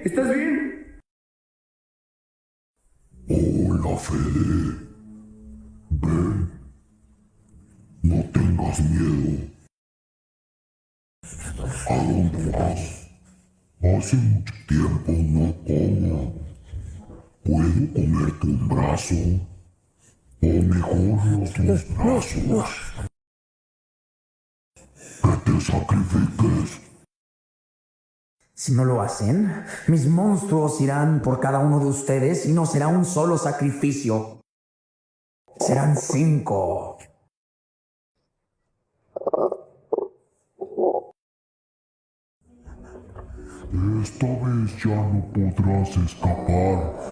¿Estás bien? Hola, Fede. Ven, no tengas miedo. ¿A dónde vas? Hace mucho tiempo no como. ¿Puedo comerte un brazo? O mejor los dos brazos. Que te sacrifiques. Si no lo hacen, mis monstruos irán por cada uno de ustedes y no será un solo sacrificio. Serán 5. Esta vez ya no podrás escapar.